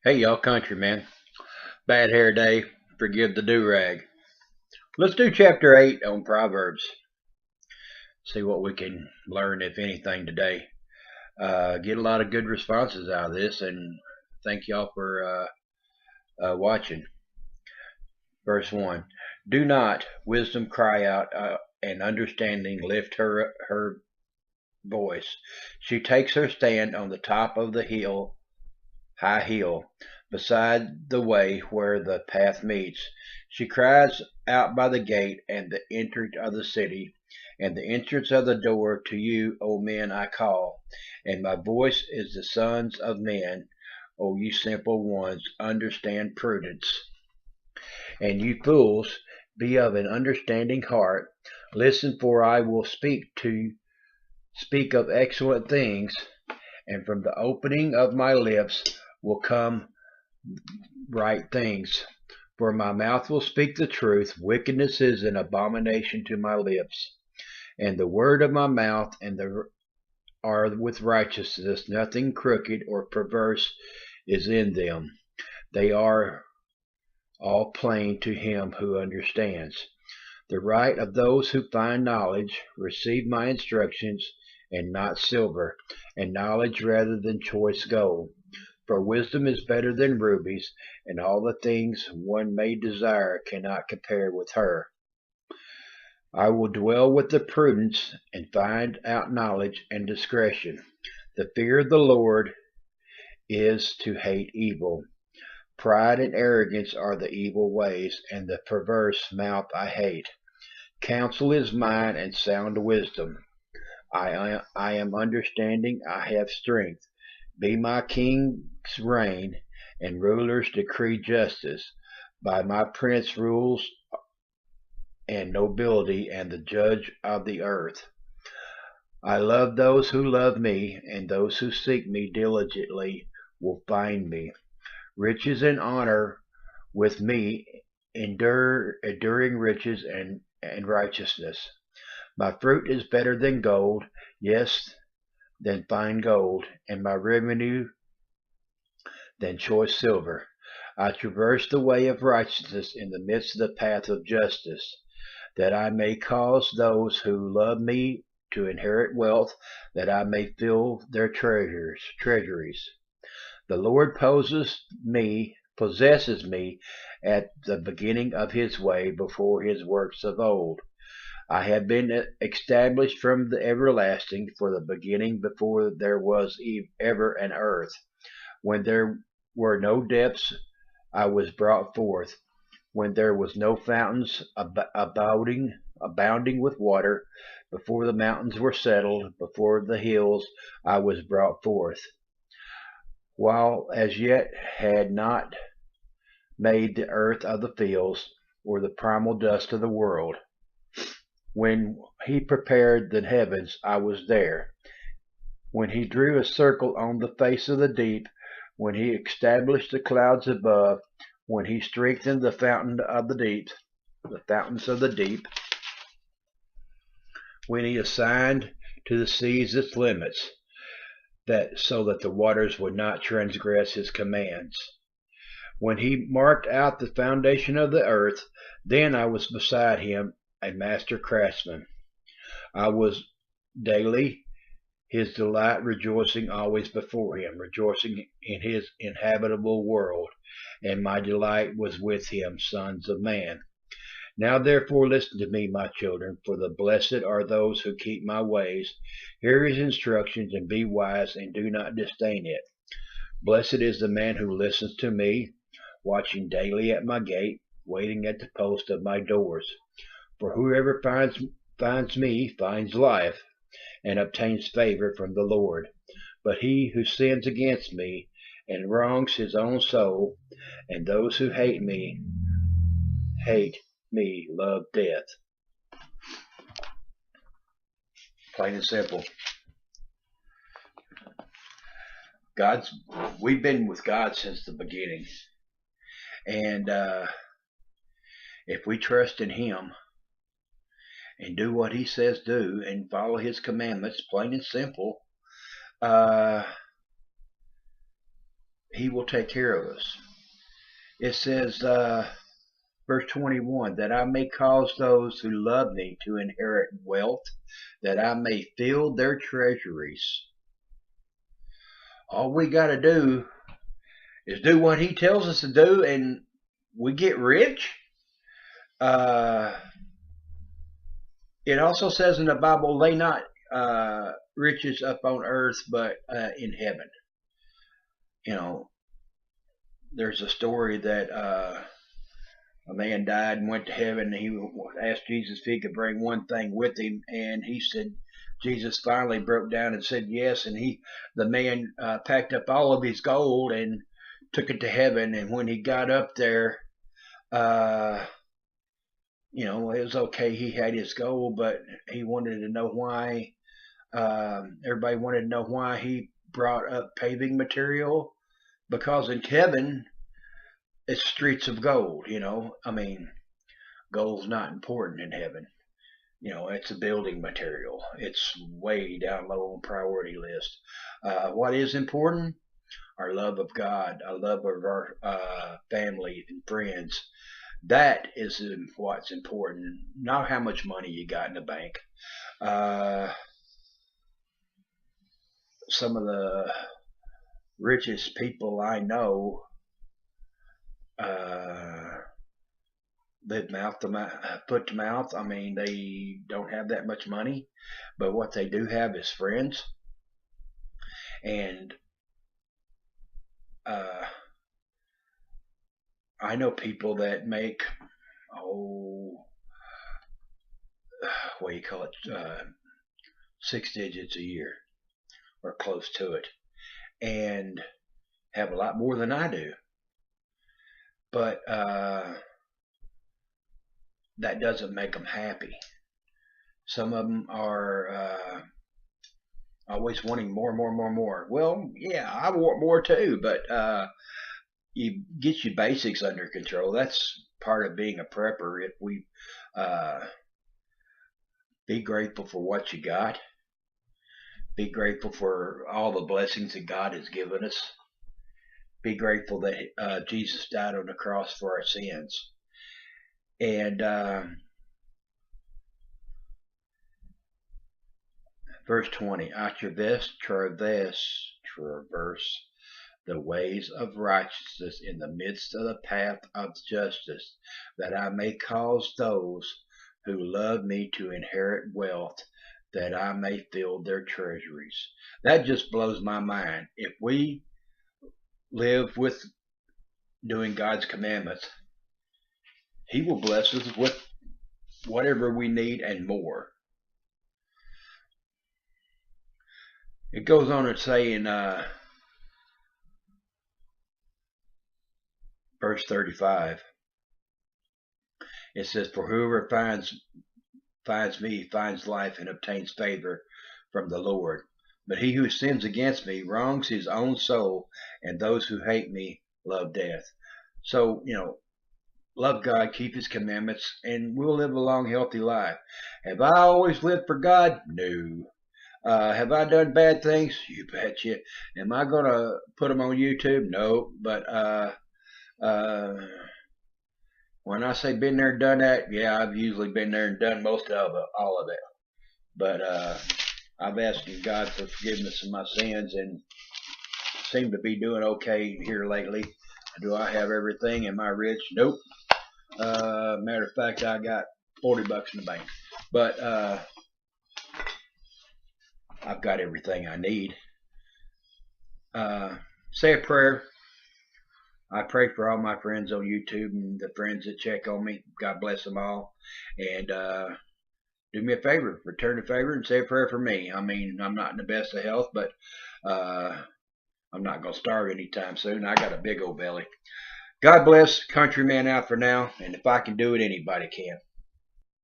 Hey, y'all countrymen. Bad hair day. Forgive the do-rag. Let's do chapter 8 on Proverbs. See what we can learn, if anything, today. Get a lot of good responses out of this, and thank y'all for watching. Verse 1. Do not wisdom cry out, and understanding lift her voice. She takes her stand on the top of the high hill, beside the way where the path meets. She cries out by the gate and the entrance of the city, and the entrance of the door. To you, O men, I call, and my voice is the sons of men. O you simple ones, understand prudence. And you fools, be of an understanding heart. Listen, for I will speak of excellent things, and from the opening of my lips will come right things. For my mouth will speak the truth. Wickedness is an abomination to my lips. And the word of my mouth are with righteousness. Nothing crooked or perverse is in them. They are all plain to him who understands. The right of those who find knowledge receive my instructions, and not silver, and knowledge rather than choice gold. For wisdom is better than rubies, and all the things one may desire cannot compare with her. I will dwell with the prudence, and find out knowledge and discretion. The fear of the Lord is to hate evil. Pride and arrogance are the evil ways, and the perverse mouth I hate. Counsel is mine, and sound wisdom. I am understanding, I have strength. Be my kings reign, and rulers decree justice. By my prince rules and nobility, and the judge of the earth. I love those who love me, and those who seek me diligently will find me. Riches and honor with me, enduring riches and righteousness. My fruit is better than gold, yes, than fine gold, and my revenue than choice silver. I traverse the way of righteousness in the midst of the path of justice, that I may cause those who love me to inherit wealth, that I may fill their treasuries. The Lord possesses me at the beginning of his way, before his works of old. I have been established from the everlasting, for the beginning, before there was ever an earth. When there were no depths, I was brought forth. When there was no fountains abounding with water, before the mountains were settled, before the hills, I was brought forth. While as yet had not made the earth of the fields, or the primal dust of the world. When he prepared the heavens, I was there. When he drew a circle on the face of the deep, when he established the clouds above, when he strengthened the fountains of the deep, when he assigned to the seas its limits, so that the waters would not transgress his commands. When he marked out the foundation of the earth, then I was beside him, a master craftsman. I was daily his delight, rejoicing always before him, rejoicing in his inhabitable world, and my delight was with him, sons of man. Now therefore listen to me, my children, for the blessed are those who keep my ways. Hear his instructions, and be wise, and do not disdain it. Blessed is the man who listens to me, watching daily at my gate, waiting at the post of my doors. For whoever finds me finds life, and obtains favor from the Lord. But he who sins against me and wrongs his own soul, and those who hate me, love death. Plain and simple. We've been with God since the beginning. And if we trust in him and do what he says do, and follow his commandments, plain and simple, He will take care of us. It says, verse 21, that I may cause those who love me to inherit wealth, that I may fill their treasuries. All we got to do is do what he tells us to do, and we get rich. It also says in the Bible, lay not riches up on earth, but in heaven. You know, there's a story that a man died and went to heaven, and he asked Jesus if he could bring one thing with him, and he said, Jesus finally broke down and said yes, and the man packed up all of his gold and took it to heaven, and when he got up there, you know, it was okay, he had his gold, but he wanted to know why, everybody wanted to know why he brought up paving material, because in heaven, it's streets of gold, you know. I mean, gold's not important in heaven. You know, it's a building material. It's way down low on priority list. What is important? Our love of God, our love of our family and friends. That is what's important, not how much money you got in the bank. Some of the richest people I know live mouth to mouth, foot to mouth. I mean, they don't have that much money, but what they do have is friends. And I know people that make, what do you call it, 6 digits a year or close to it, and have a lot more than I do. But that doesn't make them happy. Some of them are always wanting more, more, more, more. Well, yeah, I want more too, but you get your basics under control. That's part of being a prepper. If we be grateful for what you got, be grateful for all the blessings that God has given us, be grateful that Jesus died on the cross for our sins. And verse 20, I traverse the ways of righteousness in the midst of the path of justice, that I may cause those who love me to inherit wealth, that I may fill their treasuries. That just blows my mind. If we live with doing God's commandments, He will bless us with whatever we need and more. It goes on to say in verse 35, it says, for whoever finds me finds life and obtains favor from the Lord. But he who sins against me wrongs his own soul, and those who hate me love death. So, you know, love God, keep his commandments, and we'll live a long, healthy life. Have I always lived for God? No. Have I done bad things? You betcha. Am I going to put them on YouTube? No. But when I say been there and done that, yeah, I've usually been there and done most of it, all of it. But I've asked God for forgiveness of my sins and seem to be doing okay here lately. Do I have everything? Am I rich? Nope. Matter of fact, I got $40 in the bank. But I've got everything I need. Say a prayer. I pray for all my friends on YouTube and the friends that check on me. God bless them all. And do me a favor, return the favor and say a prayer for me. I mean, I'm not in the best of health, but I'm not going to starve anytime soon. I got a big old belly. God bless, countryman out for now. And if I can do it, anybody can.